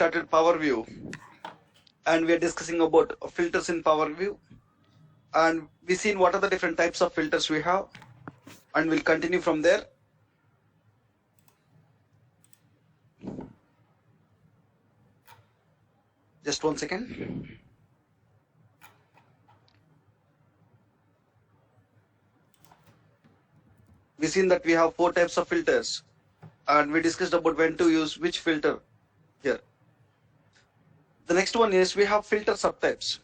started Power View, and we are discussing about filters in Power View, and we seen what are the different types of filters we have, and we'll continue from there. Just 1 second. We seen that we have 4 types of filters, and we discussed about when to use which filter here. The next one is we have filter subtypes.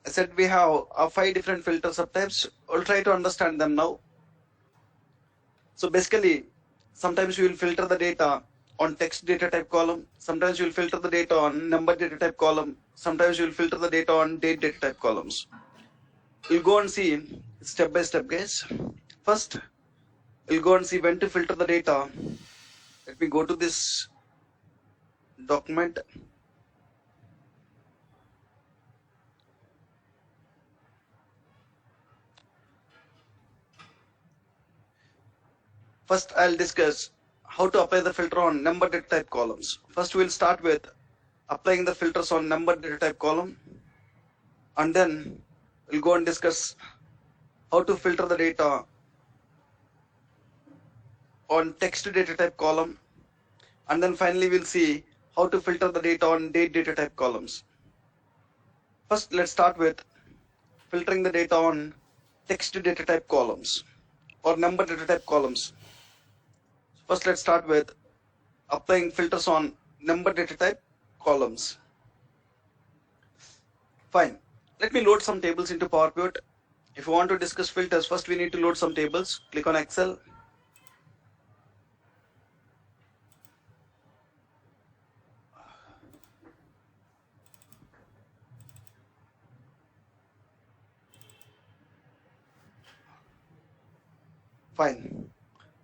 I said we have 5 different filter subtypes. We'll try to understand them now. So basically, sometimes we will filter the data on text data type column. Sometimes we will filter the data on number data type column. Sometimes we will filter the data on date data type columns. We'll go and see step by step, guys. First, we'll go and see when to filter the data. Let me go to this document. First, I'll discuss how to apply the filter on number data type columns. First, we'll start with applying the filters on number data type column, and then we'll go and discuss how to filter the data on text data type column, and then finally we'll see how to filter the data on date data type columns. First, let's start with filtering the data on text data type columns or number data type columns. First, let's start with applying filters on number data type columns. Fine. Let me load some tables into PowerPoint. If you want to discuss filters, first we need to load some tables. Click on Excel. Fine.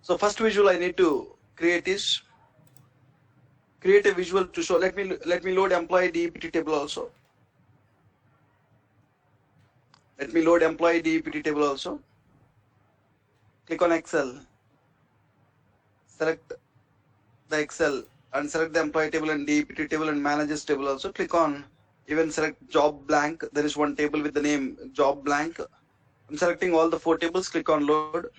So first visual I need to create is create a visual to show. Let me load employee DEPT table also. Let me load employee DEPT table also. Click on Excel. Select the Excel and select the employee table and DEPT table and managers table also. Click on even select job blank. There is one table with the name job blank. I'm selecting all the 4 tables. Click on load.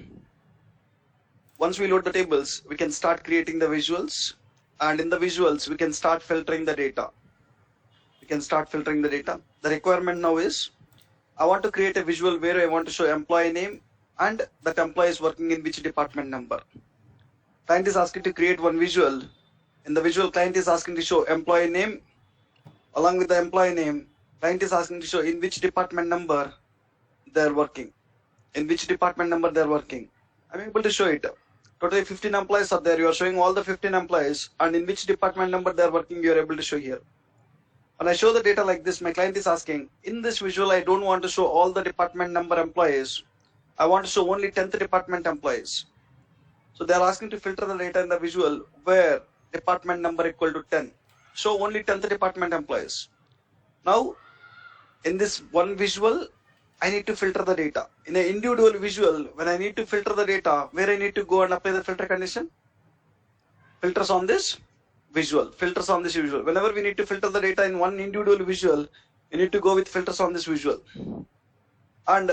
Once we load the tables, we can start creating the visuals, and in the visuals, we can start filtering the data. The requirement now is, I want to create a visual where I want to show employee name and that employee is working in which department number. Client is asking to create one visual. In the visual, client is asking to show employee name. Along with the employee name, client is asking to show in which department number they are working. I'm able to show it. Totally 15 employees are there. You are showing all the 15 employees, and in which department number they are working, you are able to show here. When I show the data like this, my client is asking, in this visual, I don't want to show all the department number employees. I want to show only 10th department employees. So they are asking to filter the data in the visual where department number equal to 10. Show only 10th department employees. Now, in this one visual, I need to filter the data. In an individual visual, when I need to filter the data, where I need to go and apply the filter condition? Filters on this visual. Whenever we need to filter the data in one individual visual, we need to go with filters on this visual. And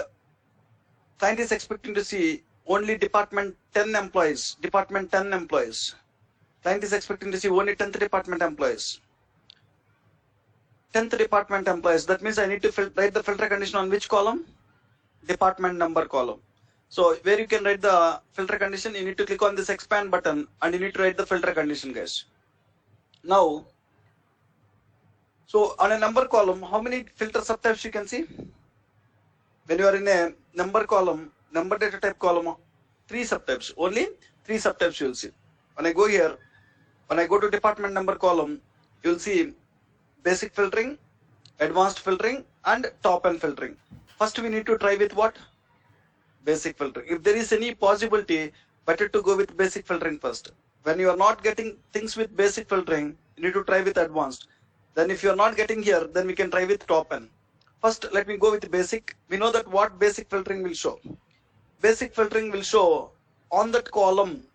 client is expecting to see only department 10 employees. Client is expecting to see only 10th department employees. 10th department employees. That means I need to write the filter condition on which column? Department number column. So where you can write the filter condition, you need to click on this expand button and you need to write the filter condition, guys. Now, so on a number column, how many filter subtypes you can see? When you are in a number column, number data type column, 3 subtypes. Only 3 subtypes you will see. When I go here, when I go to department number column, you will see basic filtering, advanced filtering, and top end filtering. First, we need to try with what? Basic filtering. If there is any possibility, better to go with basic filtering first. When you are not getting things with basic filtering, you need to try with advanced. Then if you are not getting here, then we can try with top end. First, let me go with basic. We know that what basic filtering will show. Basic filtering will show on that column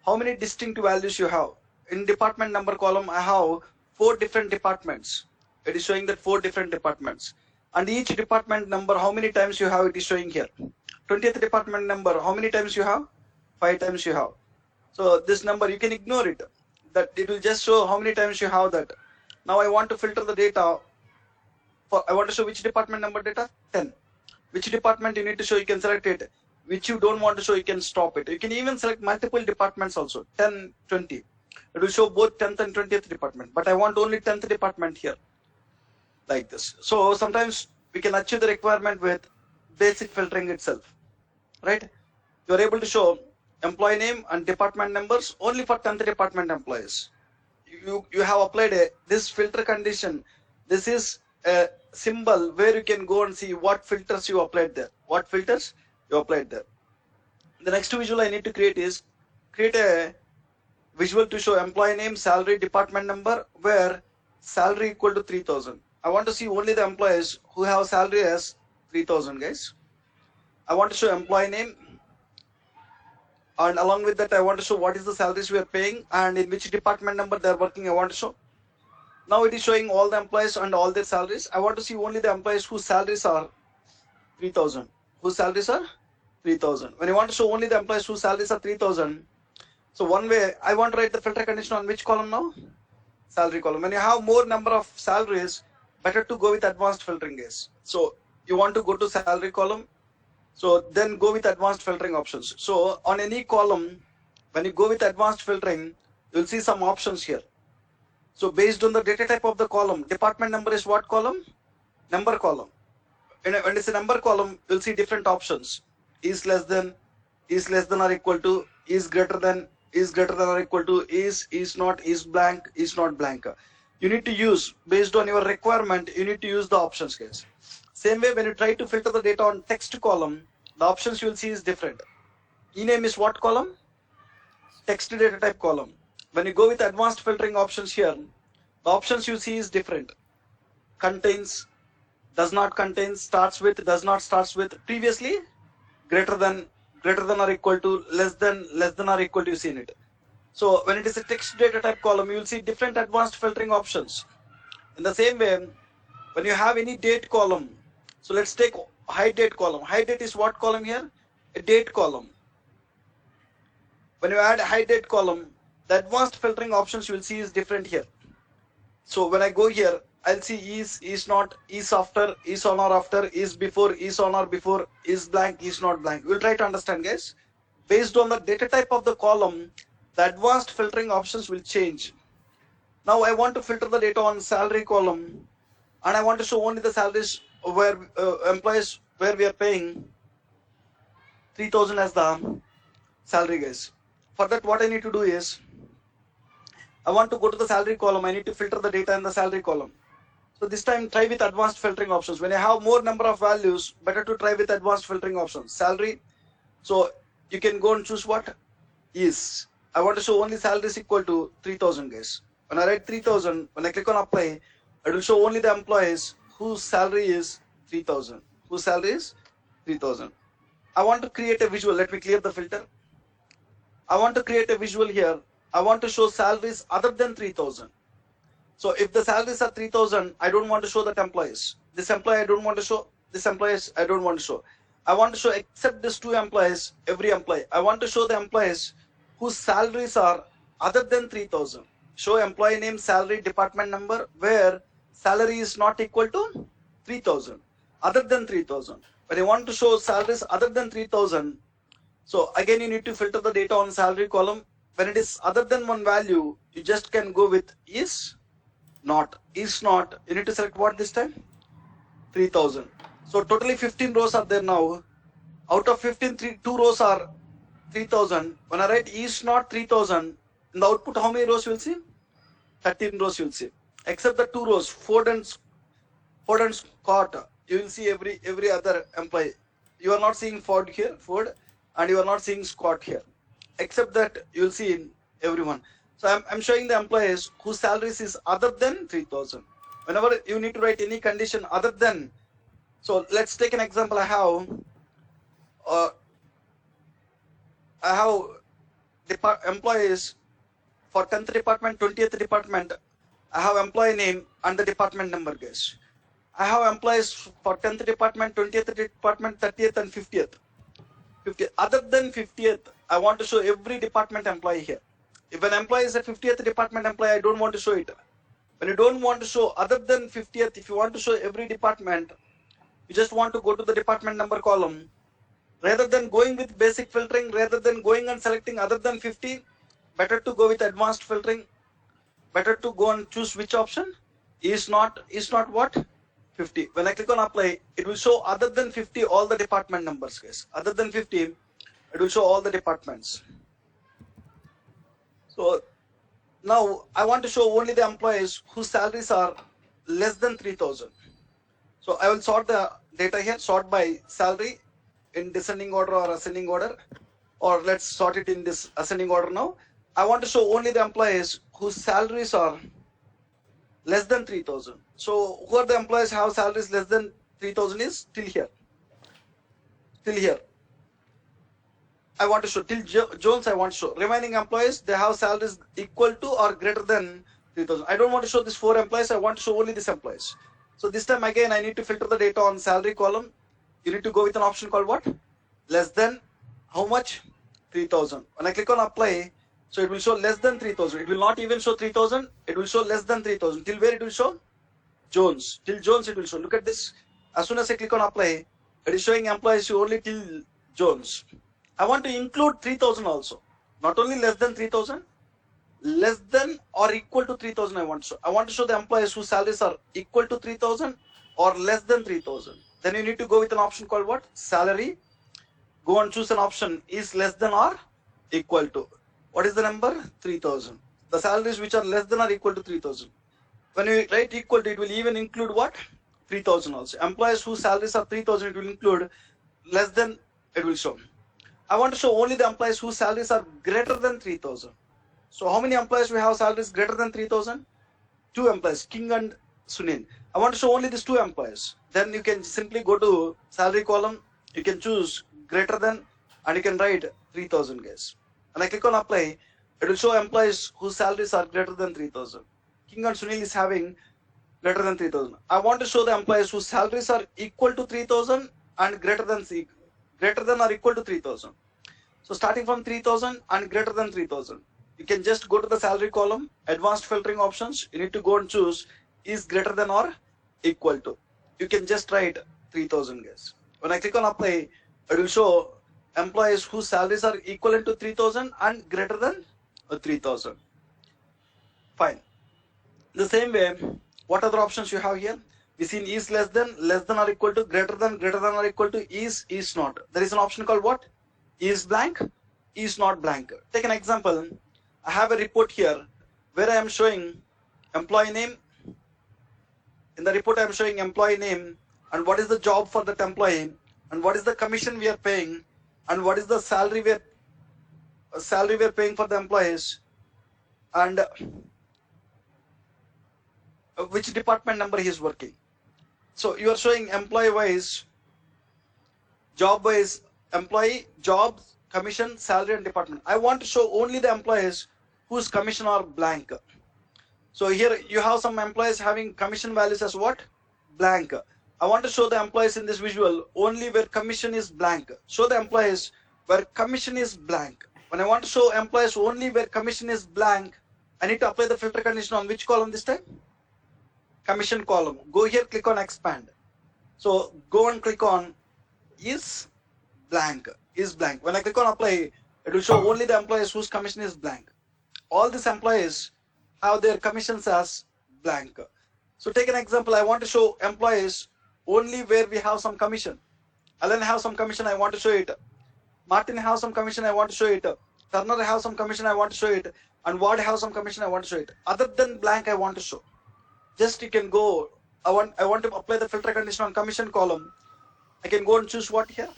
how many distinct values you have. In department number column, I have 4 different departments. It is showing that 4 different departments. And each department number, how many times you have, it is showing here. 20th department number, how many times you have? 5 times you have. So this number, you can ignore it. That it will just show how many times you have that. Now I want to filter the data. I want to show which department number data? 10. Which department you need to show, you can select it. Which you don't want to show, you can stop it. You can even select multiple departments also, 10, 20. It will show both 10th and 20th department. But I want only 10th department here, like this. So sometimes we can achieve the requirement with basic filtering itself, right? You are able to show employee name and department numbers only for 10th department employees. You have applied this filter condition. This is a symbol where you can go and see what filters you applied there. What filters you applied there. The next visual I need to create is create a visual to show employee name, salary, department number, where salary equal to 3000. I want to see only the employees who have salary as 3000, guys. I want to show employee name, and along with that I want to show what is the salaries we are paying and in which department number they are working. I want to show. Now it is showing all the employees and all their salaries. I want to see only the employees whose salaries are 3000. Whose salaries are 3000. When you want to show only the employees whose salaries are 3000, so one way I want to write the filter condition on which column now? Salary column. When you have more number of salaries, better to go with advanced filtering, guys. So you want to go to salary column. So then go with advanced filtering options. So on any column, when you go with advanced filtering, you'll see some options here. So based on the data type of the column, department number is what column? Number column. When it's a number column, you'll see different options. Is less than or equal to, is greater than or equal to, is not, is blank, is not blank. You need to use, based on your requirement, you need to use the options, guys. Same way, when you try to filter the data on text column, the options you will see is different. Ename is what column? Text data type column. When you go with advanced filtering options here, the options you see is different. Contains, does not contain, starts with, does not starts with. Previously, greater than or equal to, less than or equal to, you seen it. So when it is a text data type column, you will see different advanced filtering options. In the same way, when you have any date column, so let's take high date column. High date is what column here? A date column. When you add high date column, the advanced filtering options you will see is different here. So when I go here, I'll see is not, is after, is on or after, is before, is on or before, is blank, is not blank. We'll try to understand, guys. Based on the data type of the column, the advanced filtering options will change. Now I want to filter the data on salary column, and I want to show only the salaries where employees where we are paying 3000 as the salary, guys. For that, what I need to do is, I want to go to the salary column. I need to filter the data in the salary column. So this time try with advanced filtering options. When I have more number of values, better to try with advanced filtering options. Salary. So you can go and choose what is. I want to show only salaries equal to 3000, guys. When I write 3000, when I click on apply, it will show only the employees whose salary is 3000. Whose salary is 3000. I want to create a visual. Let me clear the filter. I want to create a visual here. I want to show salaries other than 3000. So if the salaries are 3000, I don't want to show that employees. This employee I don't want to show. This employees I don't want to show. I want to show except these two employees, every employee. I want to show the employees whose salaries are other than 3000. Show employee name, salary, department number, where salary is not equal to 3000. Other than 3000. When I want to show salaries other than 3000, so again you need to filter the data on salary column. When it is other than one value, you just can go with is not. Is not. You need to select what this time? 3000. So totally 15 rows are there now. Out of 15, 2 rows are 3000. When I write is not 3000, in the output how many rows you will see? 13 rows you will see. Except the 2 rows, Ford and Scott, you will see every other employee. You are not seeing Ford here, Ford, and you are not seeing Scott here. Except that you will see in everyone. So I'm showing the employees whose salaries is other than 3000. Whenever you need to write any condition other than, so let's take an example. I have employees for 10th department, 20th department. I have employee name and the department number, guys. I have employees for 10th department, 20th department, 30th and 50th. 50th. Other than 50th, I want to show every department employee here. If an employee is a 50th department employee, I don't want to show it. When you don't want to show other than 50th, if you want to show every department, you just want to go to the department number column. Rather than going with basic filtering, rather than going and selecting other than 50, better to go with advanced filtering. Better to go and choose which option is not what 50. When I click on apply, it will show other than 50 all the department numbers, guys. Other than 50, it will show all the departments. So now I want to show only the employees whose salaries are less than 3,000. So I will sort the data here, sort by salary in descending order or ascending order, or let's sort it in this ascending order now. I want to show only the employees whose salaries are less than 3,000. So who are the employees have salaries less than 3,000 is till here. Till here. I want to show till Jones. I want to show remaining employees, they have salaries equal to or greater than 3,000. I don't want to show these 4 employees. I want to show only these employees. So this time again, I need to filter the data on salary column. You need to go with an option called what? Less than how much? 3,000. When I click on apply, so it will show less than 3,000. It will not even show 3,000. It will show less than 3,000. Till where it will show? Jones. Till Jones it will show. Look at this. As soon as I click on apply, it is showing employees only till Jones. I want to include 3,000 also. Not only less than 3,000, less than or equal to 3,000 I want to show. I want to show the employees whose salaries are equal to 3,000 or less than 3,000. Then you need to go with an option called what? Salary. Go and choose an option is less than or equal to. What is the number? 3,000. The salaries which are less than or equal to 3,000. When you write equal to, it will even include what? 3,000 also. Employees whose salaries are 3,000, it will include. Less than, it will show. I want to show only the employees whose salaries are greater than 3,000. So how many employees we have salaries greater than 3,000? 2 employees, King and Sunil. I want to show only these 2 employees. Then you can simply go to salary column. You can choose greater than and you can write 3,000, guys. And I click on apply, it will show employees whose salaries are greater than 3,000. King and Sunil is having greater than 3,000. I want to show the employees whose salaries are equal to 3,000 and greater than or equal to 3,000. So starting from 3,000 and greater than 3,000. You can just go to the salary column, advanced filtering options. You need to go and choose is greater than or equal to. You can just write 3,000, guys. When I click on apply, it will show employees whose salaries are equivalent to 3,000 and greater than 3,000. Fine. The same way, what other options you have here? We seen is less than or equal to, greater than or equal to, is not. There is an option called what? Is blank, is not blank. Take an example. I have a report here where I am showing employee name. In the report I am showing employee name and what is the job for that employee and what is the commission we are paying and what is the salary we are paying for the employees and which department number he is working. So you are showing employee wise, job wise, employee, jobs, commission, salary and department. I want to show only the employees whose commission are blank. So here you have some employees having commission values as what? Blank. I want to show the employees in this visual only where commission is blank. Show the employees where commission is blank. When I want to show employees only where commission is blank, I need to apply the filter condition on which column this time? Commission column. Go here, click on expand. So go and click on is blank. Is blank. When I click on apply, it will show only the employees whose commission is blank. All these employees have their commissions as blank. So take an example. I want to show employees only where we have some commission. Alan have some commission, I want to show it. Martin have some commission, I want to show it. Turner have some commission, I want to show it. And Ward have some commission, I want to show it. Other than blank, I want to show. Just you can go. I want to apply the filter condition on commission column. I can go and choose what here?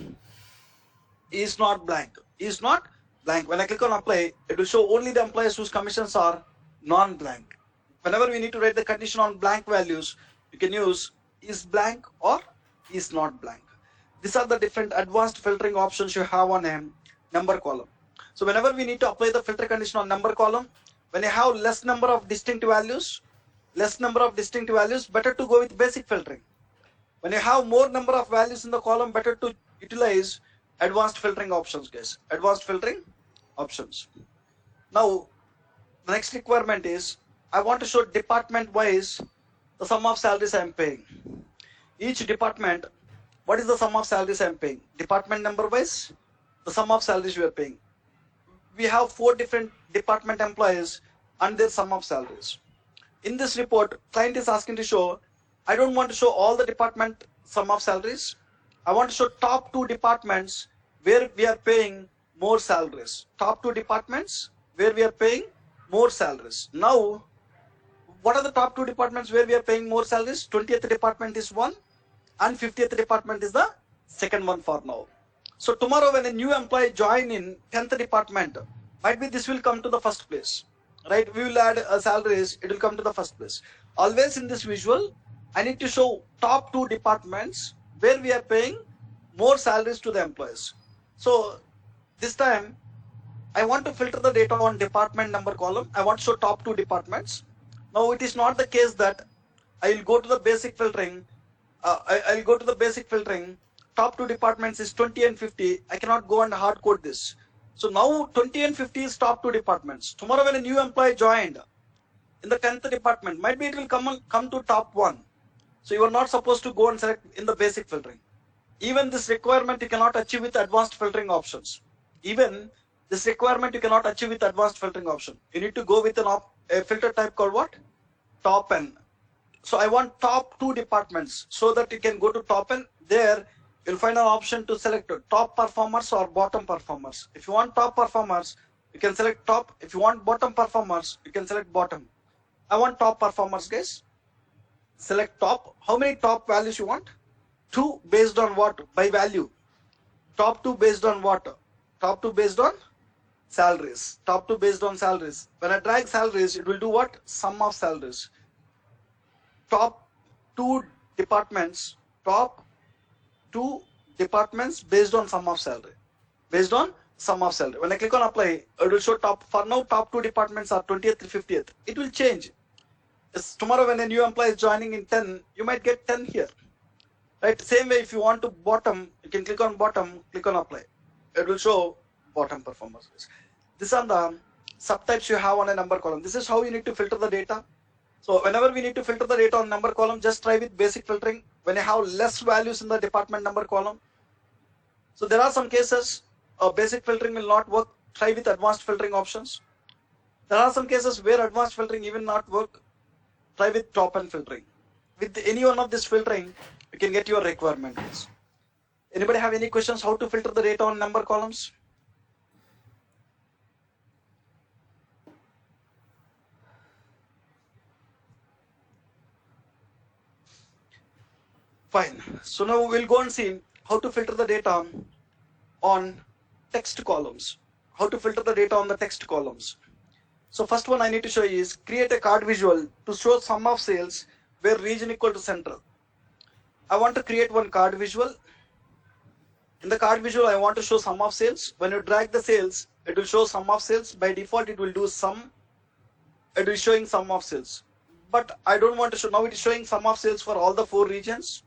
Is not blank. Is not blank. When I click on apply, it will show only the employees whose commissions are non-blank. Whenever we need to write the condition on blank values, you can use is blank or is not blank. These are the different advanced filtering options you have on a number column. So whenever we need to apply the filter condition on number column, when you have less number of distinct values, less number of distinct values, better to go with basic filtering. When you have more number of values in the column, better to utilize advanced filtering options, guys. Advanced filtering options. Now, the next requirement is, I want to show department wise the sum of salaries I am paying. Each department, what is the sum of salaries I am paying? Department number wise, the sum of salaries we are paying. We have 4 different department employees and their sum of salaries. In this report, client is asking to show, I don't want to show all the department sum of salaries. I want to show top 2 departments where we are paying more salaries. Top 2 departments where we are paying more salaries. Now, what are the top 2 departments where we are paying more salaries? 20th department is one and 50th department is the second one for now. So tomorrow when a new employee join in 10th department, might be this will come to the first place, right? We will add salaries, it will come to the first place. Always in this visual, I need to show top 2 departments where we are paying more salaries to the employees. So this time, I want to filter the data on department number column. I want to show top 2 departments. Now it is not the case that I will go to the basic filtering. I'll go to the basic filtering. Top 2 departments is 20 and 50. I cannot go and hard code this. So now 20 and 50 is top 2 departments. Tomorrow when a new employee joined in the 10th department, might be it will come to top 1. So you are not supposed to go and select in the basic filtering. Even this requirement you cannot achieve with advanced filtering options. Even this requirement you cannot achieve with advanced filtering option. You need to go with a filter type called what? Top N. So I want top 2 departments so that you can go to top N. There you'll find an option to select top performers or bottom performers. If you want top performers, you can select top. If you want bottom performers, you can select bottom. I want top performers, guys. Select top. How many top values you want? 2 based on what? By value. Top 2 based on what? Top 2 based on salaries. Top 2 based on salaries. When I drag salaries, it will do what? Sum of salaries. Top 2 departments. Top 2 departments based on sum of salary. Based on sum of salary. When I click on apply, it will show top. For now, top 2 departments are 20th to 50th. It will change. Tomorrow when a new employee is joining in 10, you might get 10 here. Right? Same way, if you want to bottom, you can click on bottom, click on apply. It will show bottom performers. These are the subtypes you have on a number column. This is how you need to filter the data. So whenever we need to filter the data on number column, just try with basic filtering. When you have less values in the department number column. So there are some cases basic filtering will not work. Try with advanced filtering options. There are some cases where advanced filtering even not work. Try with top N filtering. With any one of this filtering, you can get your requirements. Anybody have any questions how to filter the data on number columns? Fine. So now we'll go and see how to filter the data on text columns. How to filter the data on the text columns. So first one I need to show you is create a card visual to show sum of sales where region equal to central. I want to create one card visual. In the card visual, I want to show sum of sales. When you drag the sales, it will show sum of sales. By default, it will do sum. It is showing sum of sales. But I don't want to show, now it is showing sum of sales for all the 4 regions.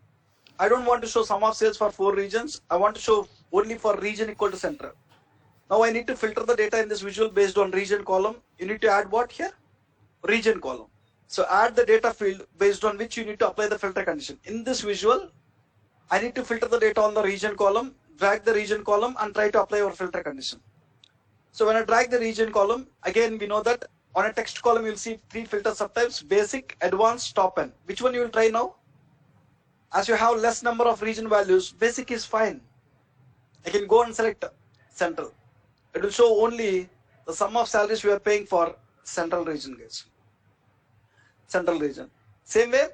I don't want to show sum of sales for 4 regions. I want to show only for region equal to central. Now I need to filter the data in this visual based on region column. You need to add what here? Region column. So add the data field based on which you need to apply the filter condition. In this visual, I need to filter the data on the region column, drag the region column and try to apply our filter condition. So when I drag the region column, again we know that on a text column you'll see 3 filter subtypes, basic, advanced, top N. Which one you will try now? As you have less number of region values, basic is fine. I can go and select central. It will show only the sum of salaries we are paying for central region, guys. Central region. Same way,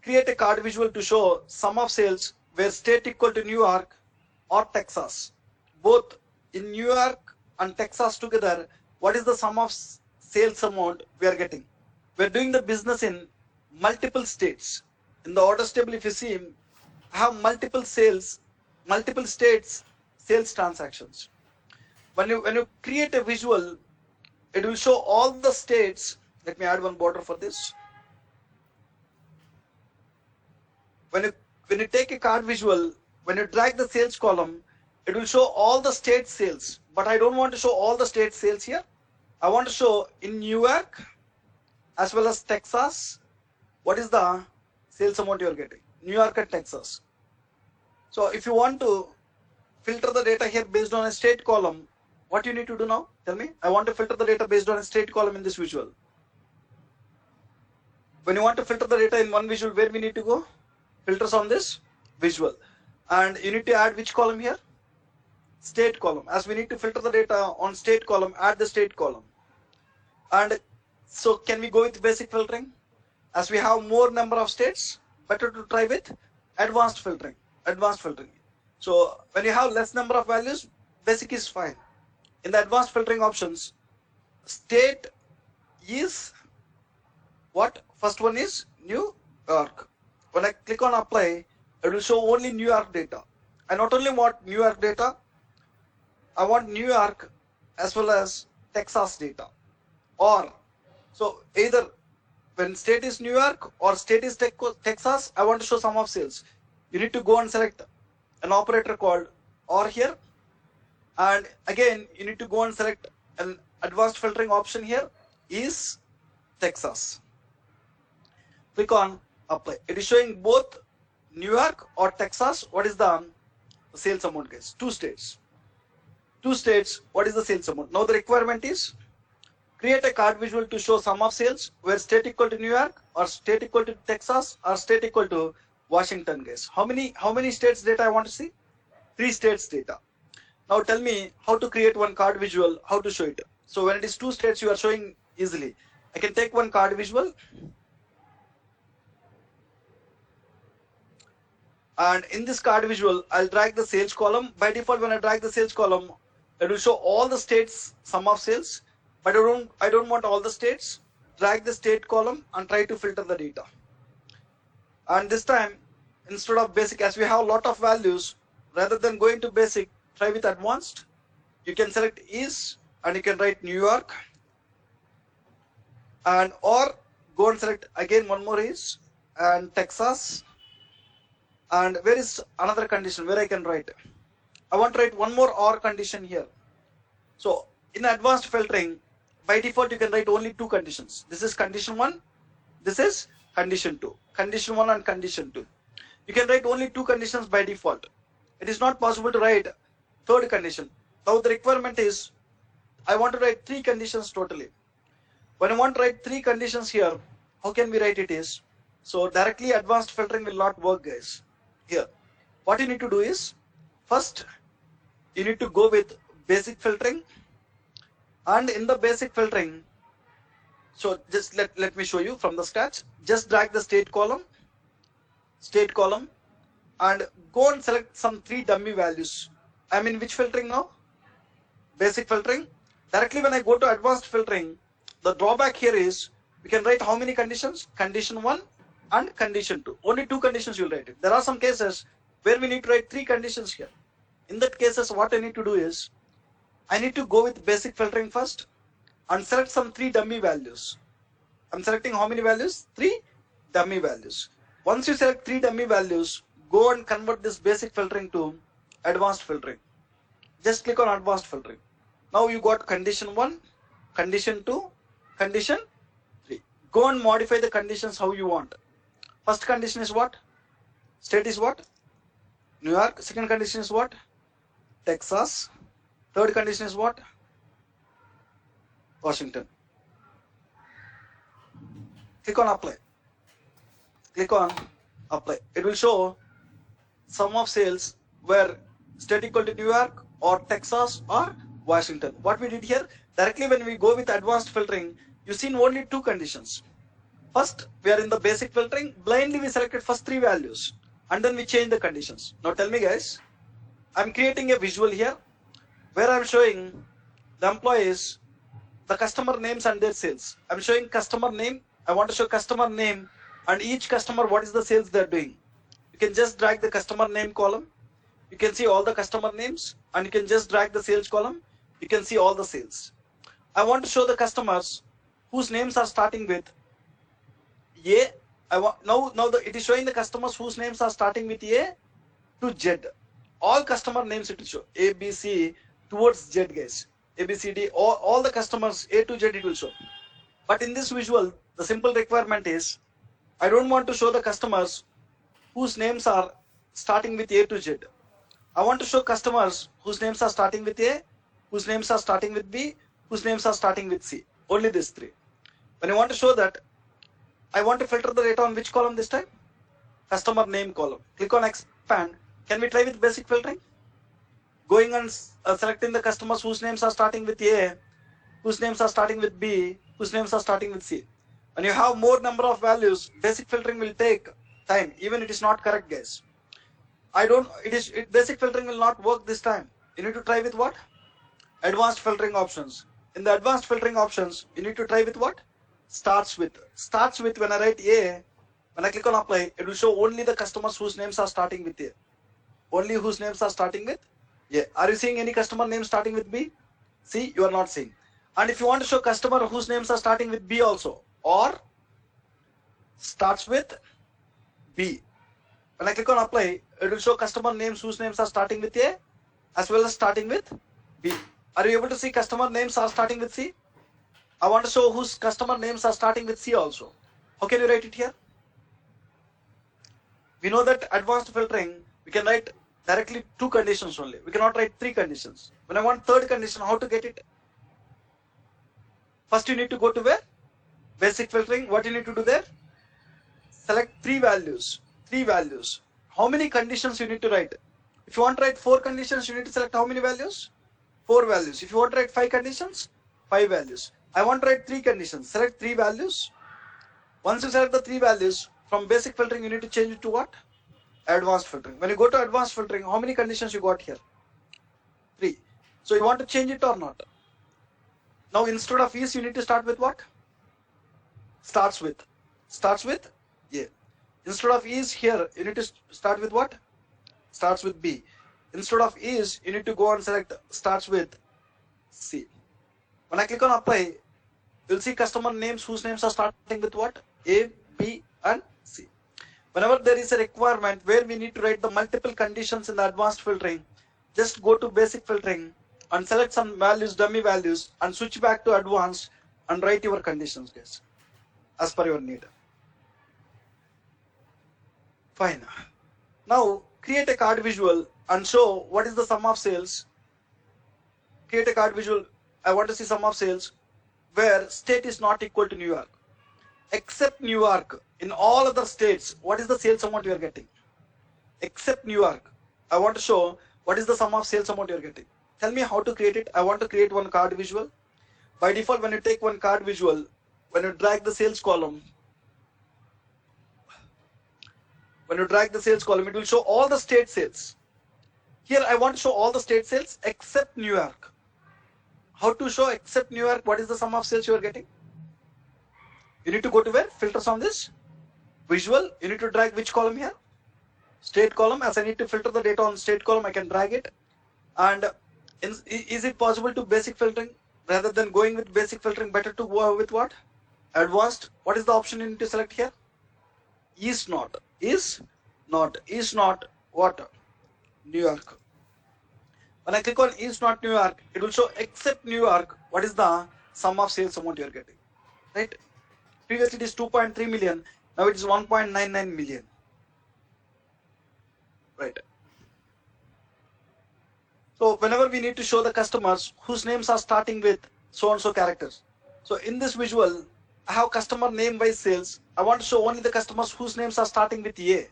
create a card visual to show sum of sales where state equal to New York or Texas. Both in New York and Texas together, what is the sum of sales amount we are getting? We are doing the business in multiple states. In the orders table, if you see, I have multiple states sales transactions. When you create a visual, it will show all the states. Let me add one border for this. when you take a card visual, when you drag the sales column, it will show all the state sales. But I don't want to show all the state sales here. I want to show in New York as well as Texas what is the sales amount you are getting. New York and Texas. So if you want to filter the data here based on a state column, what you need to do now? Tell me. I want to filter the data based on a state column in this visual. When you want to filter the data in one visual, where we need to go? Filters on this visual. And you need to add which column here? State column. As we need to filter the data on state column, add the state column. And so can we go with basic filtering? As we have more number of states, better to try with advanced filtering. Advanced filtering. So when you have less number of values, basic is fine. In the advanced filtering options, state is what? First one is New York. When I click on apply, it will show only New York data. I not only want New York data, I want New York as well as Texas data. Or, so either when state is New York or state is Texas, I want to show sum of sales. You need to go and select an operator called OR here. And again, you need to go and select an advanced filtering option here is Texas. Click on apply. It is showing both New York or Texas. What is the sales amount, guys? Two states. Two states. What is the sales amount? Now the requirement is create a card visual to show sum of sales where state equal to New York or state equal to Texas or state equal to Washington, guys. How many states data I want to see? 3 states data. Now tell me how to create one card visual, how to show it. So when it is 2 states, you are showing easily. I can take one card visual. And in this card visual, I'll drag the sales column. By default, when I drag the sales column, it will show all the states sum of sales. But I don't want all the states. Drag the state column and try to filter the data. And this time, instead of basic, as we have a lot of values, rather than going to basic, try with advanced. You can select is and you can write New York. And or go and select again one more is and Texas. And where is another condition where I can write? I want to write one more OR condition here. So in advanced filtering, by default you can write only 2 conditions. This is condition 1, this is condition 2. Condition 1 and condition 2. You can write only 2 conditions by default. It is not possible to write third condition. Now the requirement is I want to write 3 conditions totally. When I want to write 3 conditions here, how can we write it is? So directly advanced filtering will not work, guys. Here, what you need to do is, first you need to go with basic filtering, and in the basic filtering, so just let me show you from the scratch. Just drag the state column, and go and select some 3 dummy values. I'm in which filtering now? Basic filtering. Directly when I go to advanced filtering, the drawback here is we can write how many conditions? Condition 1 and condition 2. Only 2 conditions you'll write it. There are some cases where we need to write 3 conditions here. In that cases, what I need to do is, I need to go with basic filtering first and select some 3 dummy values. I'm selecting how many values? 3 dummy values. Once you select 3 dummy values, go and convert this basic filtering to advanced filtering. Just click on advanced filtering. Now you got condition 1, condition 2, condition 3. Go and modify the conditions how you want. First condition is what? State is what? New York. Second condition is what? Texas. Third condition is what? Washington. Click on apply. Click on apply. It will show sum of sales where state equal to New York or Texas or Washington. What we did here, directly when we go with advanced filtering, you seen only 2 conditions. First, we are in the basic filtering. Blindly we selected first 3 values and then we change the conditions. Now tell me guys, I'm creating a visual here where I'm showing the employees, the customer names and their sales. I'm showing customer name. I want to show customer name and each customer what is the sales they're doing. You can just drag the customer name column. You can see all the customer names and you can just drag the sales column. You can see all the sales. I want to show the customers whose names are starting with A it is showing the customers whose names are starting with A to Z. All customer names it will show. A, B, C towards Z, guys. A, B, C, D, all the customers A to Z it will show. But in this visual, the simple requirement is, I don't want to show the customers whose names are starting with A to Z. I want to show customers whose names are starting with A, whose names are starting with B, whose names are starting with C. Only these three. When you want to show that, I want to filter the data on which column this time? Customer name column. Click on expand. Can we try with basic filtering? Going and selecting the customers whose names are starting with A, whose names are starting with B, whose names are starting with C. When you have more number of values, basic filtering will take time. Even it is not correct, guys. Basic filtering will not work this time. You need to try with what? Advanced filtering options. In the advanced filtering options, you need to try with what? Starts with. Starts with, when I write A, when I click on apply, it will show only the customers whose names are starting with A. Only whose names are starting with A. Are you seeing any customer name starting with B? See, you are not seeing. And if you want to show customer whose names are starting with B also, or starts with B, when I click on apply, it will show customer names whose names are starting with A as well as starting with B. Are you able to see customer names are starting with C? I want to show whose customer names are starting with C also. How can you write it here? We know that advanced filtering, we can write directly 2 conditions only. We cannot write 3 conditions. When I want third condition, how to get it? First you need to go to where? Basic filtering. What you need to do there? Select 3 values. 3 values. How many conditions you need to write? If you want to write 4 conditions, you need to select how many values? 4 values. If you want to write 5 conditions, 5 values. I want to write 3 conditions. Select 3 values. Once you select the 3 values, from basic filtering you need to change it to what? Advanced filtering. When you go to advanced filtering, how many conditions you got here? 3. So you want to change it or not? Now instead of is, you need to start with what? Starts with. Starts with A. Instead of is here, you need to start with what? Starts with B. Instead of is, you need to go and select starts with C. When I click on apply, you'll see customer names whose names are starting with what? A, B and C. Whenever there is a requirement where we need to write the multiple conditions in the advanced filtering, just go to basic filtering and select some values, dummy values, and switch back to advanced and write your conditions, guys, as per your need. Fine. Now create a card visual and show what is the sum of sales. Create a card visual. I want to see sum of sales where state is not equal to New York. Except New York, in all other states, what is the sales amount you are getting? Except New York, I want to show what is the sum of sales amount you are getting. Tell me how to create it. I want to create one card visual. By default, when you take one card visual, when you drag the sales column, it will show all the state sales. Here I want to show all the state sales except New York. How to show except New York? What is the sum of sales you are getting? You need to go to where? Filters on this visual. You need to drag which column here? State column. As I need to filter the data on state column, I can drag it. And is it possible to basic filtering rather than going with basic filtering? Better to go with what? Advanced. What is the option you need to select here? Is not. Is not. Is not what? New York. When I click on is not New York, it will show except New York what is the sum of sales amount you are getting. Right? Previously it is 2.3 million, now it is 1.99 million. Right. So whenever we need to show the customers whose names are starting with so and so characters. So in this visual, I have customer name by sales. I want to show only the customers whose names are starting with A.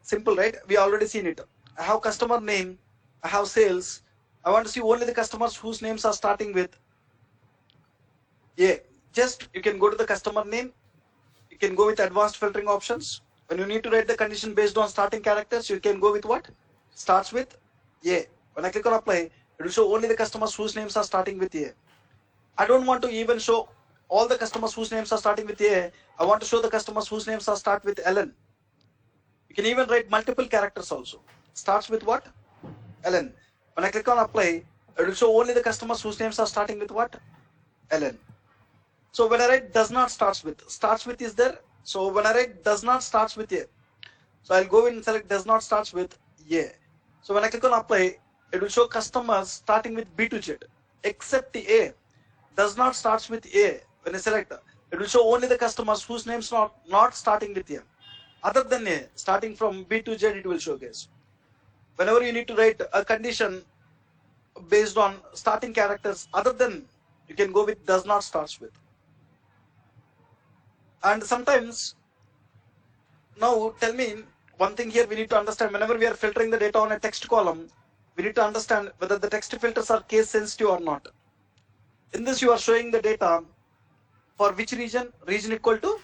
Simple, right? We already seen it. I have customer name, I have sales. I want to see only the customers whose names are starting with A. Just you can go to the customer name. You can go with advanced filtering options. When you need to write the condition based on starting characters, you can go with what? Starts with A. When I click on apply, it will show only the customers whose names are starting with A. I don't want to even show all the customers whose names are starting with A. I want to show the customers whose names are start with LN. You can even write multiple characters also. Starts with what? LN. When I click on apply, it will show only the customers whose names are starting with what? LN. So when I write does not starts with is there, So when I write does not starts with A, so I'll go in and select does not starts with A. So when I click on apply, it will show customers starting with B to Z, except A does not starts with A. When I select, it will show only the customers whose names not starting with A. Other than A, starting from B to Z, it will show, guys. Whenever you need to write a condition based on starting characters other than, you can go with does not starts with. And sometimes, now tell me one thing here we need to understand. Whenever we are filtering the data on a text column, we need to understand whether the text filters are case sensitive or not. In this, you are showing the data for which region? Region equal to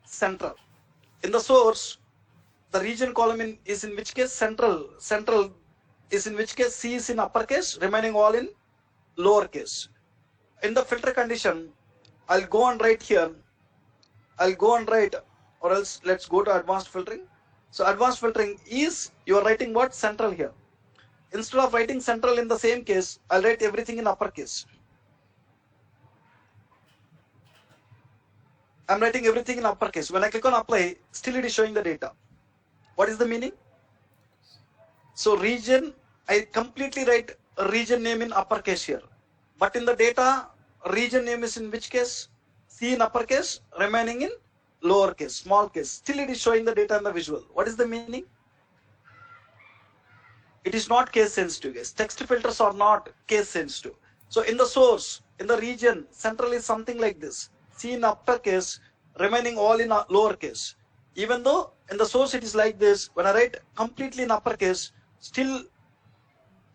central. In the source, the region column is in which case? Central. Central is in which case? C is in uppercase, remaining all in lowercase. In the filter condition, I'll go and write here. Or else let's go to advanced filtering. So advanced filtering is, you are writing what? Central here. Instead of writing central in the same case, I'll write everything in uppercase. I'm writing everything in uppercase. When I click on apply, still it is showing the data. What is the meaning? So region, I completely write a region name in uppercase here. But in the data, region name is in which case? C in uppercase, remaining in lowercase, small case. Still it is showing the data in the visual. What is the meaning? It is not case sensitive, guys. Text filters are not case sensitive. So in the source, in the region, central is something like this. C in uppercase, remaining all in lowercase. Even though in the source it is like this, when I write completely in uppercase, still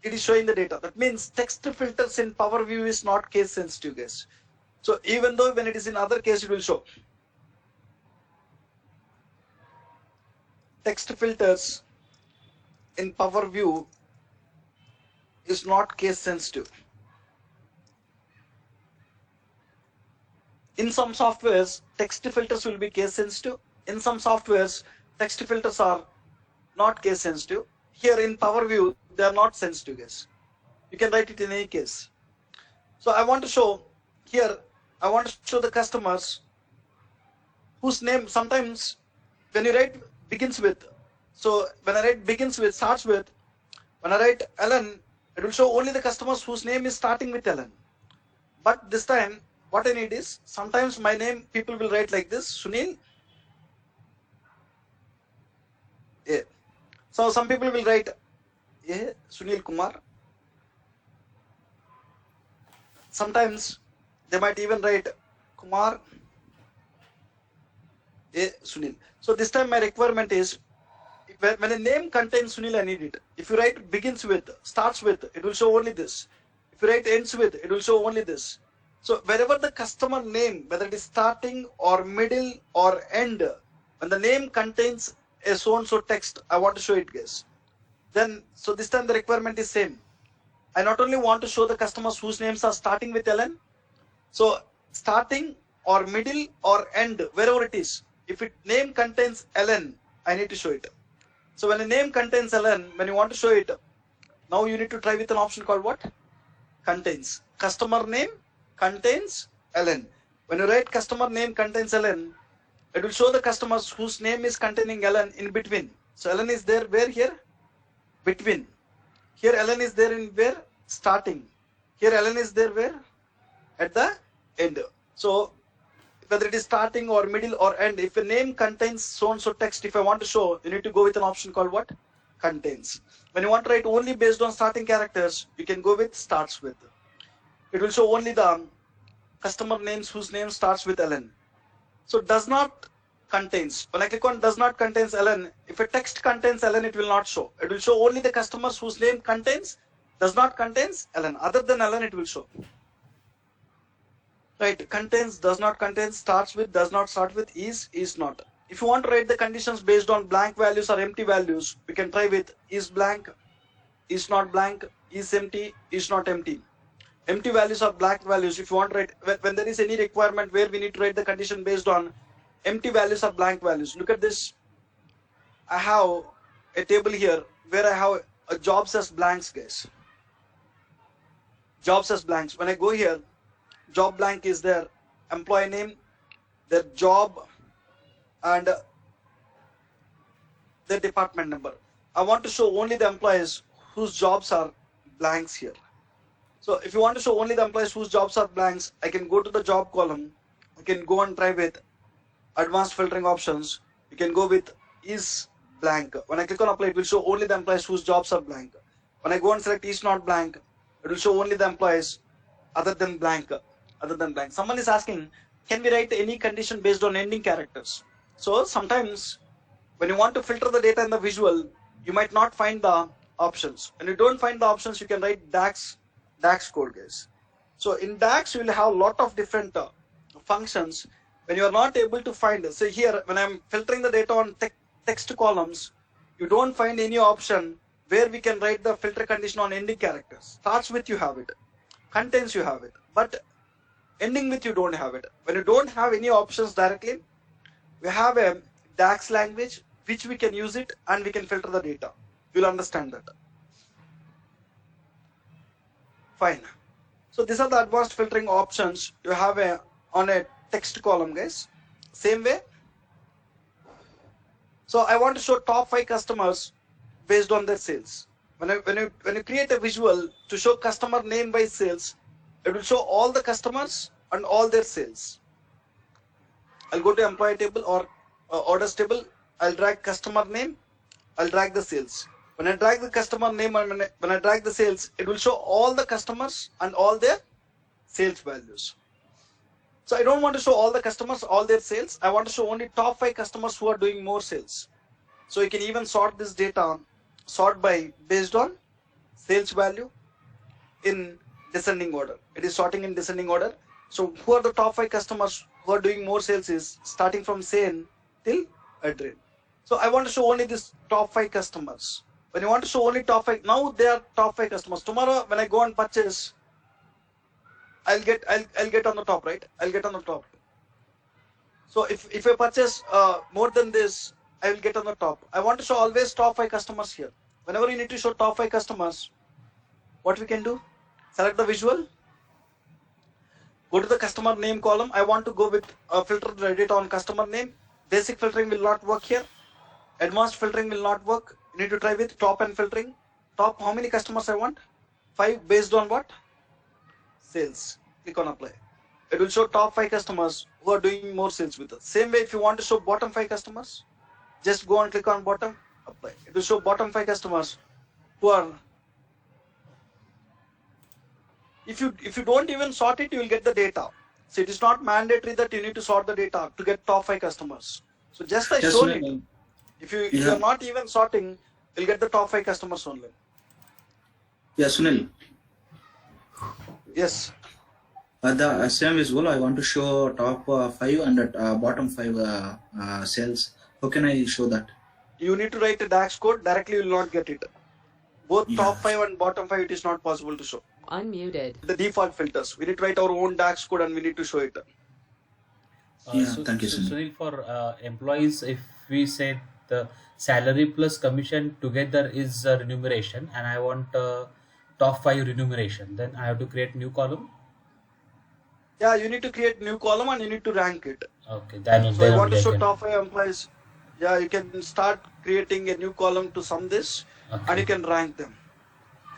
it is showing the data. That means text filters in Power View is not case sensitive, guys. So even though when it is in other case, it will show. Text filters in Power View is not case sensitive. In some softwares, text filters will be case sensitive. In some softwares, text filters are not case sensitive. Here in Power View, they are not sensitive, guys. You can write it in any case. So I want to show here, I want to show the customers whose name sometimes when you write begins with. So when I write begins with, starts with, when I write Ellen, it will show only the customers whose name is starting with Ellen. But this time, what I need is, sometimes my name, people will write like this, Sunil. Yeah. So some people will write Sunil Kumar. Sometimes they might even write Kumar Sunil. So this time my requirement is, when a name contains Sunil, I need it. If you write begins with, starts with, it will show only this. If you write ends with, it will show only this. So wherever the customer name, whether it is starting or middle or end, when the name contains a so-and-so text, I want to show it, guys. Then, so this time the requirement is same. I not only want to show the customers whose names are starting with Ellen, so starting or middle or end, wherever it is, if it name contains Ellen, I need to show it. So when a name contains Ellen, when you want to show it, now you need to try with an option called what? Contains. Customer name contains Ellen. When you write customer name contains Ellen, it will show the customers whose name is containing Ellen in between. So Ellen is there where here? Between. Here Ellen is there in where? Starting. Here Ellen is there where? At the end. So whether it is starting or middle or end, if a name contains so-and-so text, if I want to show, you need to go with an option called what? Contains. When you want to write only based on starting characters, you can go with starts with. It will show only the customer names whose name starts with Ellen. So does not contains. When I click on does not contains Ellen, if a text contains Ellen, it will not show. It will show only the customers whose name contains, does not contains Ellen. Other than Ellen, it will show. Right, contains, does not contain, starts with, does not start with, is not. If you want to write the conditions based on blank values or empty values, we can try with is blank, is not blank, is empty, is not empty. Empty values are blank values. If you want to write, when there is any requirement where we need to write the condition based on empty values or blank values. Look at this. I have a table here where I have a jobs as blanks, guys. Jobs as blanks. When I go here, job blank is there, employee name, their job, and their department number. I want to show only the employees whose jobs are blanks here. So if you want to show only the employees whose jobs are blanks, I can go to the job column. I can go and try with advanced filtering options. You can go with is blank. When I click on apply, it will show only the employees whose jobs are blank. When I go and select is not blank, it will show only the employees other than blank. Someone is asking, can we write any condition based on ending characters? So sometimes when you want to filter the data in the visual, you might not find the options. When you don't find the options, you can write DAX code, guys. So in DAX, you will have a lot of different functions. When you are not able to find, say here, when I'm filtering the data on text columns, you don't find any option where we can write the filter condition on ending characters. Starts with, you have it. Contains, you have it. But ending with, you don't have it. When you don't have any options directly, we have a DAX language which we can use it and we can filter the data. You'll understand that. Fine. So these are the advanced filtering options you have on a text column, guys. Same way. So I want to show top 5 customers based on their sales. When you create a visual to show customer name by sales, it will show all the customers and all their sales. I'll go to employee table or orders table. I'll drag customer name. I'll drag the sales. When I drag the customer name and when I drag the sales, it will show all the customers and all their sales values. So I don't want to show all the customers, all their sales. I want to show only top 5 customers who are doing more sales. So you can even sort this data, sort by based on sales value in descending order. It is sorting in descending order. So who are the top 5 customers who are doing more sales is starting from Sen till Adrian. So I want to show only this top 5 customers. When you want to show only top 5, now they are top 5 customers. Tomorrow when I go and purchase, I'll get on the top, right? I'll get on the top. So if I purchase more than this, I will get on the top. I want to show always top 5 customers here. Whenever you need to show top 5 customers, what we can do? Select the visual. Go to the customer name column. I want to go with filter the data on customer name. Basic filtering will not work here. Advanced filtering will not work. You need to try with top and filtering. Top, how many customers I want? 5 based on what? Sales. Click on apply. It will show top 5 customers who are doing more sales with us. Same way, if you want to show bottom 5 customers, just go and click on bottom, apply. It will show bottom 5 customers who are. If you don't even sort it, you will get the data. So it is not mandatory that you need to sort the data to get top 5 customers. So just I showed it. If you are not even sorting, you'll get the top 5 customers only. Yes, Sunil. Yes. The same visual, I want to show top 5 and bottom 5 cells. How can I show that? You need to write a DAX code. Directly you will not get it. Both top 5 and bottom 5, it is not possible to show. Unmuted. The default filters. We need to write our own DAX code and we need to show it. Thank you, Sunil. Sunil, for employees, if we say the salary plus commission together is remuneration, and I want top 5 remuneration, then I have to create new column. Yeah, you need to create new column and you need to rank it. Okay, then So I want to show top 5 employees. Yeah, you can start creating a new column to sum this, and you can rank them.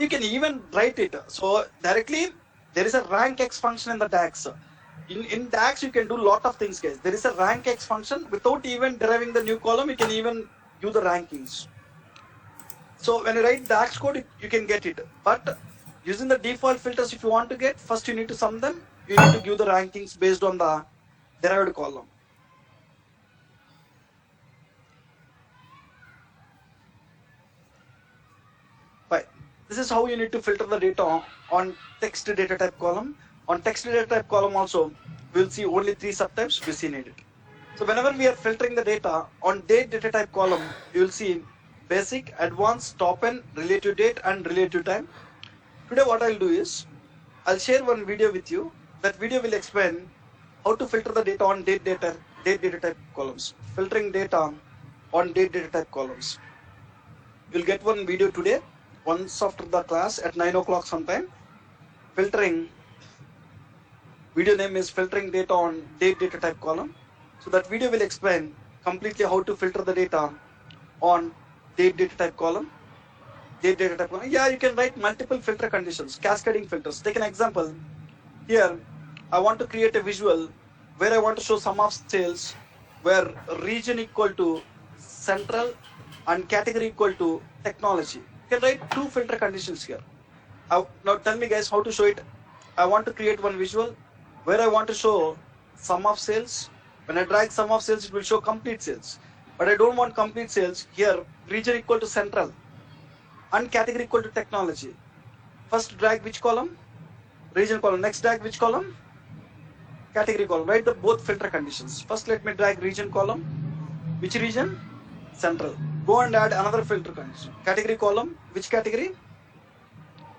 You can even write it. So directly, there is a rank X function in the DAX. In DAX, you can do a lot of things, guys. There is a rank X function. Without even deriving the new column, you can even do the rankings. So when you write DAX code, you can get it. But using the default filters, if you want to get, first you need to sum them. You need to give the rankings based on the derived column. Right. This is how you need to filter the data on text data type column. On text data type column also, we'll see only 3 subtypes we see needed. So whenever we are filtering the data on date data type column, you will see basic, advanced, top end, relative date and relative time. Today what I'll do is, I'll share one video with you. That video will explain how to filter the data on date data type columns. Filtering data on date data type columns. You'll get one video today, once after the class at 9 o'clock sometime. Filtering, video name is filtering data on date data type column. So that video will explain completely how to filter the data on date data type column. Date data type column. Yeah, you can write multiple filter conditions, cascading filters. Take an example. Here, I want to create a visual where I want to show sum of sales where region equal to central and category equal to technology. You can write two filter conditions here. Now tell me guys how to show it. I want to create one visual where I want to show sum of sales. When I drag sum of sales, it will show complete sales. But I don't want complete sales. Here, region equal to central and category equal to technology. First drag which column? Region column. Next drag which column? Category column. Write the both filter conditions. First let me drag region column. Which region? Central. Go and add another filter condition. Category column. Which category?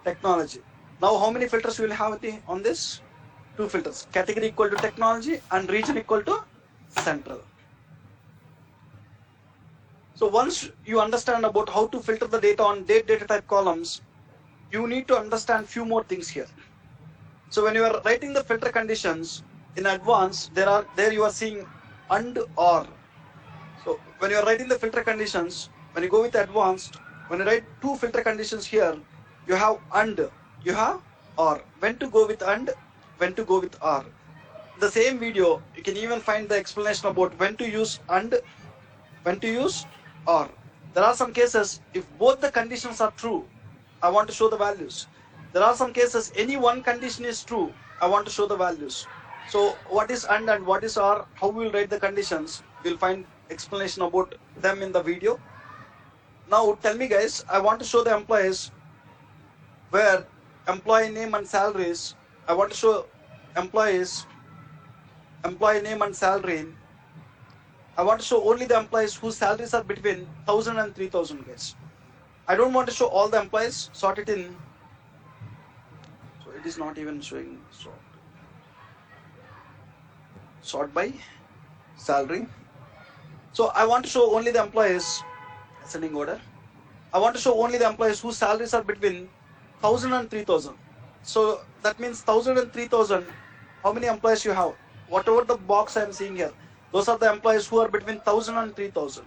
Technology. Now how many filters you will have on this? Two filters. Category equal to technology and region equal to central. So once you understand about how to filter the data on date data type columns, you need to understand few more things here. So when you are writing the filter conditions in advance, there you are seeing and or. So when you are writing the filter conditions, when you go with advanced, when you write two filter conditions here, you have and, you have or. When to go with and, when to go with or. The same video, you can even find the explanation about when to use and, when to use or. There are some cases, if both the conditions are true, I want to show the values. There are some cases, any one condition is true, I want to show the values. So what is and what is or, how we will write the conditions, we'll find explanation about them in the video. Now tell me guys, I want to show the employees where employee name and salaries, I want to show employees, employee name and salary. I want to show only the employees whose salaries are between 1,000 and 3,000 guys. I don't want to show all the employees, sort it in. So it is not even showing sort by salary. So I want to show only the employees, ascending order. I want to show only the employees whose salaries are between 1,000 and 3,000. So that means 1,000 and 3,000. How many employees you have? Whatever the box I am seeing here, those are the employees who are between 1,000 and 3,000.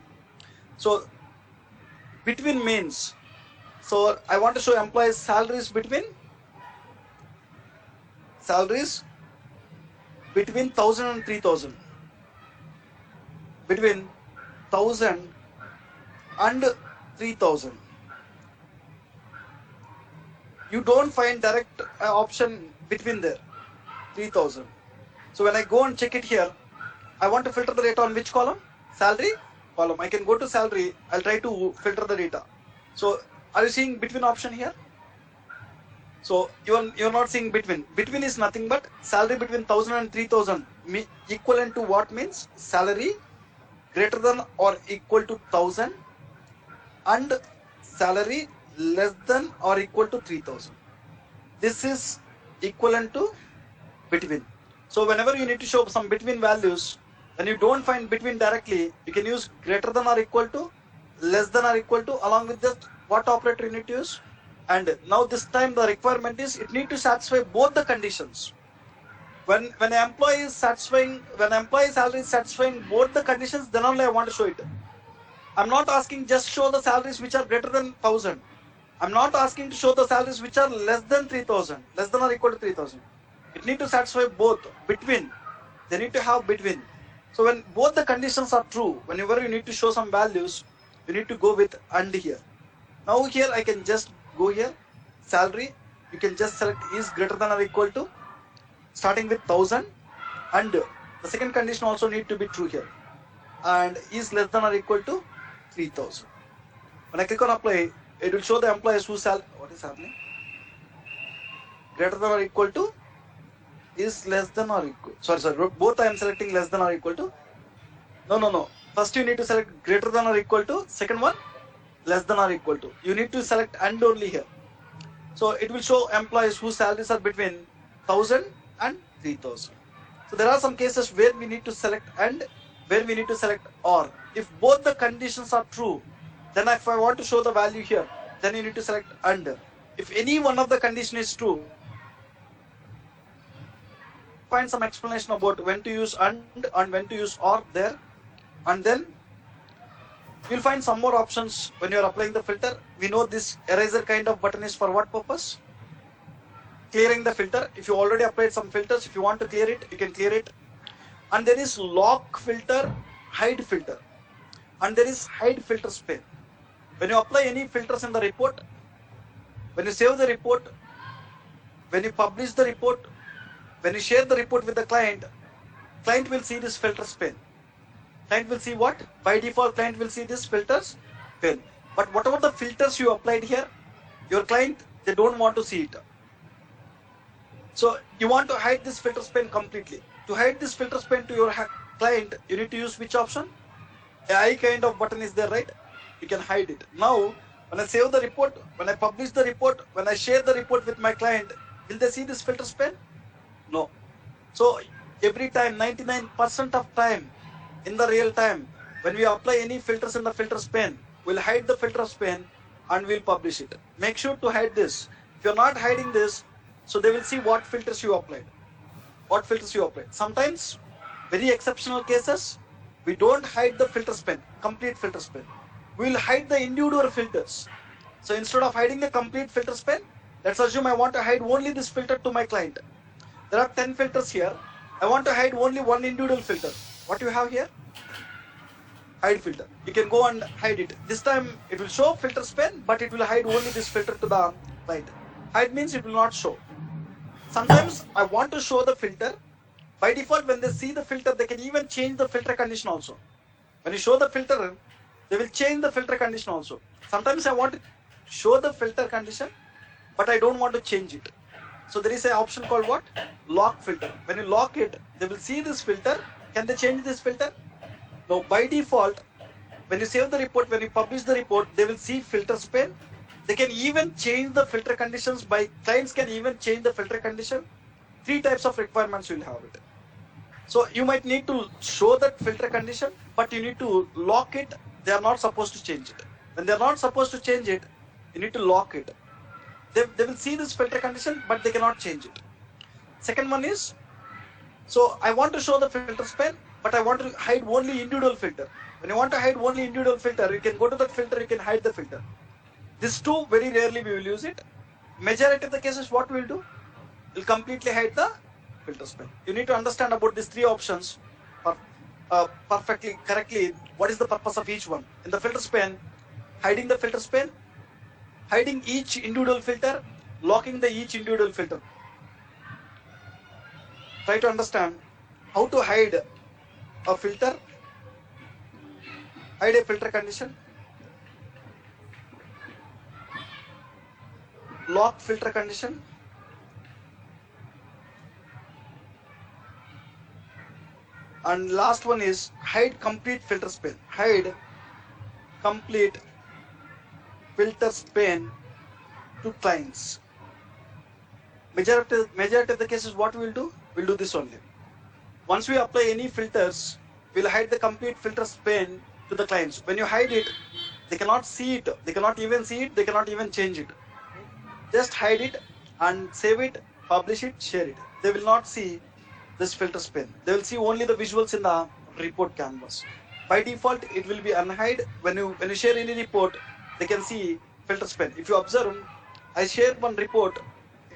So between means, so I want to show employees salaries between 1,000 and 3,000. Between 1,000 and 3,000. You don't find direct option between there, 3,000. So when I go and check it here, I want to filter the data on which column? Salary column. I can go to salary. I'll try to filter the data. So are you seeing between option here? So you're not seeing between. Between is nothing but salary between 1,000 and 3,000 equivalent to what means? Salary greater than or equal to 1,000 and salary less than or equal to 3,000. This is equivalent to between. So whenever you need to show some between values, when you don't find between directly, you can use greater than or equal to, less than or equal to, along with that what operator you need to use. And now this time the requirement is it need to satisfy both the conditions. When an employee is satisfying, when employee salary is satisfying both the conditions, then only I want to show it. I'm not asking just show the salaries which are greater than 1,000. I'm not asking to show the salaries which are less than 3,000, less than or equal to 3,000. It need to satisfy both, between. They need to have between. So when both the conditions are true, whenever you need to show some values, you need to go with and here. Now here I can just go here, salary, you can just select is greater than or equal to, starting with 1,000, and the second condition also need to be true here, and is less than or equal to 3,000. When I click on apply, it will show the employees whose salary, what is happening? Greater than or equal to, is less than or equal, sorry, both I am selecting less than or equal to, no, first you need to select greater than or equal to, second one, less than or equal to. You need to select and only here. So it will show employees whose salaries are between 1,000 and 3,000. So there are some cases where we need to select and, where we need to select or. If both the conditions are true, then if I want to show the value here, then you need to select and. If any one of the condition is true, find some explanation about when to use and when to use or there. and then you'll find some more options when you're applying the filter. We know this eraser kind of button is for what purpose? Clearing the filter. If you already applied some filters, if you want to clear it, you can clear it. And there is lock filter, hide filter, and there is hide filter pane. When you apply any filters in the report, when you save the report, when you publish the report, when you share the report with the client will see this filters pane. Client will see what? By default, client will see this filters pane. But whatever the filters you applied here, your client, they don't want to see it. So you want to hide this filters pane completely. To hide this filters pane to your client, you need to use which option? A eye kind of button is there, right? You can hide it. Now, when I save the report, when I publish the report, when I share the report with my client, will they see this filters pane? No. So every time, 99% of time, in the real time, when we apply any filters in the filters pane, we'll hide the filters pane and we'll publish it. Make sure to hide this. If you're not hiding this, so they will see what filters you applied. What filters you applied. Sometimes, very exceptional cases, we don't hide the filters pane, complete filters pane. We will hide the individual filters. So instead of hiding the complete filters pane, let's assume I want to hide only this filter to my client. There are 10 filters here. I want to hide only one individual filter. What you have here? Hide filter. You can go and hide it. This time it will show filters pane, but it will hide only this filter to the client. Hide means it will not show. Sometimes I want to show the filter. By default, when they see the filter, they can even change the filter condition also. When you show the filter, they will change the filter condition also. Sometimes I want to show the filter condition, but I don't want to change it. So there is an option called what? Lock filter. When you lock it, they will see this filter. Can they change this filter? No. By default, when you save the report, when you publish the report, they will see filters pane. They can even change the filter conditions. By clients can even change the filter condition. 3 types of requirements you will have it. So you might need to show that filter condition, but you need to lock it. They are not supposed to change it. When they are not supposed to change it, you need to lock it. They will see this filter condition, but they cannot change it. Second one is, so I want to show the filters pane, but I want to hide only individual filter. When you want to hide only individual filter, you can go to that filter, you can hide the filter. These two, very rarely we will use it. Majority of the cases, what we will do? We'll completely hide the filters pane. You need to understand about these 3 options perfectly, correctly. What is the purpose of each one? In the filters pane, hiding the filters pane, hiding each individual filter, locking the each individual filter. Try to understand how to hide a filter, hide a filter condition, lock filter condition, and last one is hide complete filters pane. Hide complete filters pane to clients. Majority of the cases, what we will do? We'll do this only. Once we apply any filters, we'll hide the complete filters pane to the clients. When you hide it, they cannot see it. They cannot even see it. They cannot even change it. Just hide it and save it, publish it, share it. They will not see this filters pane. They will see only the visuals in the report canvas. By default, it will be unhide. When you share any report, they can see filters pane. If you observe, I shared one report.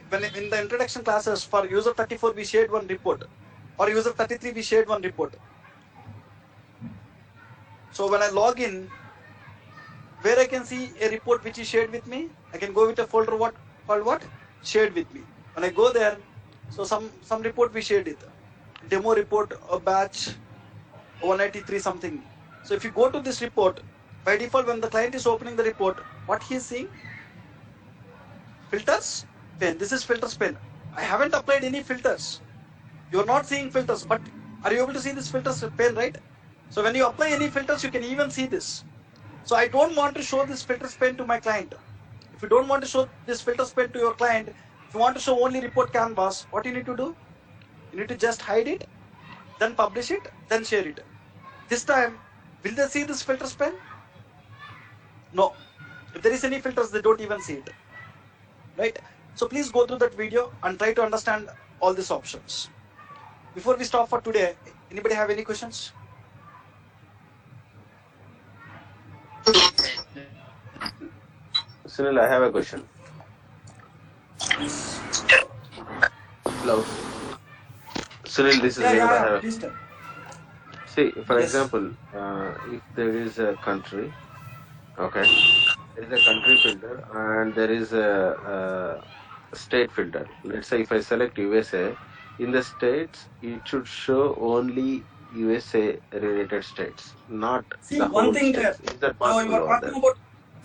When in the introduction classes for user 34, we shared one report. Or user 33, we shared one report. So when I log in, where I can see a report which is shared with me, I can go with a folder called what? Shared with me. When I go there, so some report we shared it. Demo report, a batch, 183 something. So if you go to this report, by default when the client is opening the report, what he is seeing? Filters pane. This is filters pane. I haven't applied any filters. You are not seeing filters, but are you able to see this filters pane, right? So when you apply any filters, you can even see this. So I don't want to show this filters pane to my client. If you don't want to show this filters pane to your client, if you want to show only report canvas, what you need to do? You need to just hide it, then publish it, then share it. This time, will they see this filters pane? No. If there is any filters, they don't even see it. Right? So please go through that video and try to understand all these options. Before we stop for today, anybody have any questions? Sunil, I have a question. Hello. Sunil, this is Yeah, David. I yeah, have. please tell. See, for Yes. example, if there is a country, okay, there is a country filter and there is a state filter. Let's say if I select USA, in the states, it should show only USA related states, not See, the one whole thing there. states. Is that So you possible are over talking there? about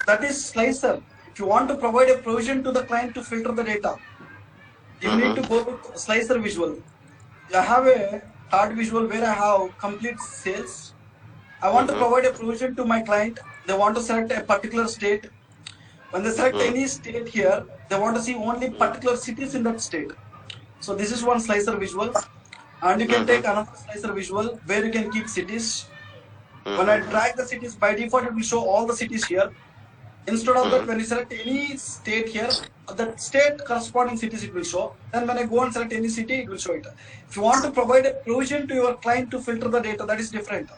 that is slicer. If you want to provide a provision to the client to filter the data, you need to go with slicer visual. I have a third visual where I have complete sales. I want to provide a provision to my client. They want to select a particular state. When they select any state here, they want to see only particular cities in that state. So this is one slicer visual. And you can take another slicer visual where you can keep cities. When I drag the cities, by default, it will show all the cities here. Instead of that, when you select any state here, that state corresponding cities it will show. Then when I go and select any city, it will show it. If you want to provide a provision to your client to filter the data, that is different.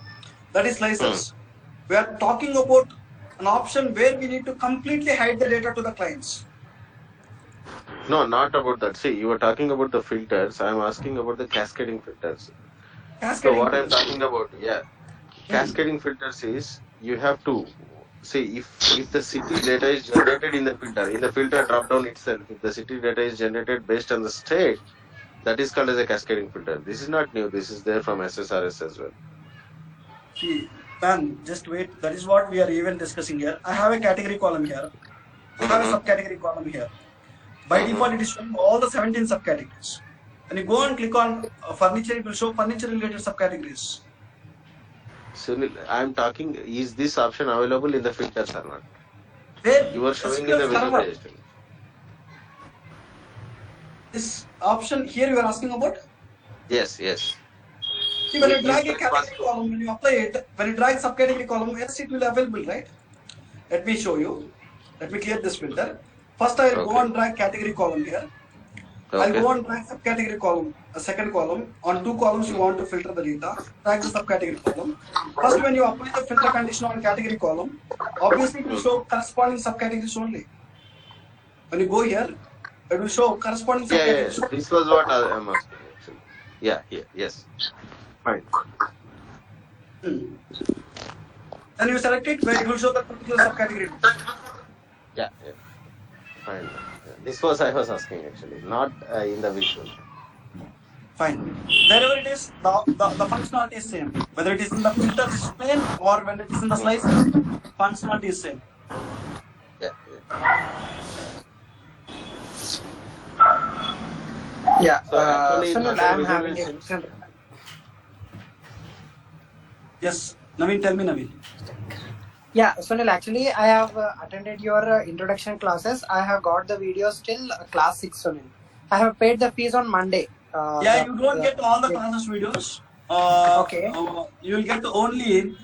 That is slicers. We are talking about an option where we need to completely hide the data to the clients. No, not about that. See, you were talking about the filters. I'm asking about the cascading filters. So Cascading what I'm filters. talking about, yeah, cascading filters is you have to see if the city data is generated in the filter drop down itself, if the city data is generated based on the state, that is called as a cascading filter. This is not new. This is there from SSRS as well. See, man, just wait. That is what we are even discussing here. I have a category column here. I have a subcategory column here. By default, it is showing all the 17 subcategories. When you go and click on furniture, it will show furniture related subcategories. So I'm talking, is this option available in the filters or not? Where You are showing in the server, visualization. this option here you are asking about? Yes, yes. See, when you drag a Is that category possible? column, when you apply it, when you drag subcategory column, yes, it will be available, right? Let me show you. Let me clear this filter. First, I will go Okay. and drag category column here. I'll Okay. go and drag subcategory column, a second column. On two columns, you want to filter the data. Drag the subcategory column. First, when you apply the filter condition on category column, obviously it will show corresponding subcategories only. When you go here, it will show corresponding Yeah, subcategories. yeah. This was what I'm asking actually. Yeah, yes. Fine. Then you select it, where it will show the particular subcategory. Yeah. Fine. Yeah. This was I was asking actually, not in the visual. Fine. Wherever it is, the functionality is same. Whether it is in the filter pane or when it is in the slicer, functionality is same. Yeah. Yeah, So actually, Sunil, the I'm visual having a is- question. Yes. Naveen, tell me, Naveen. Yeah, Sunil, actually, I have attended your introduction classes. I have got the videos till class 6, Sunil. I have paid the fees on Monday. Yeah, you don't get all the classes videos. Okay. You will get only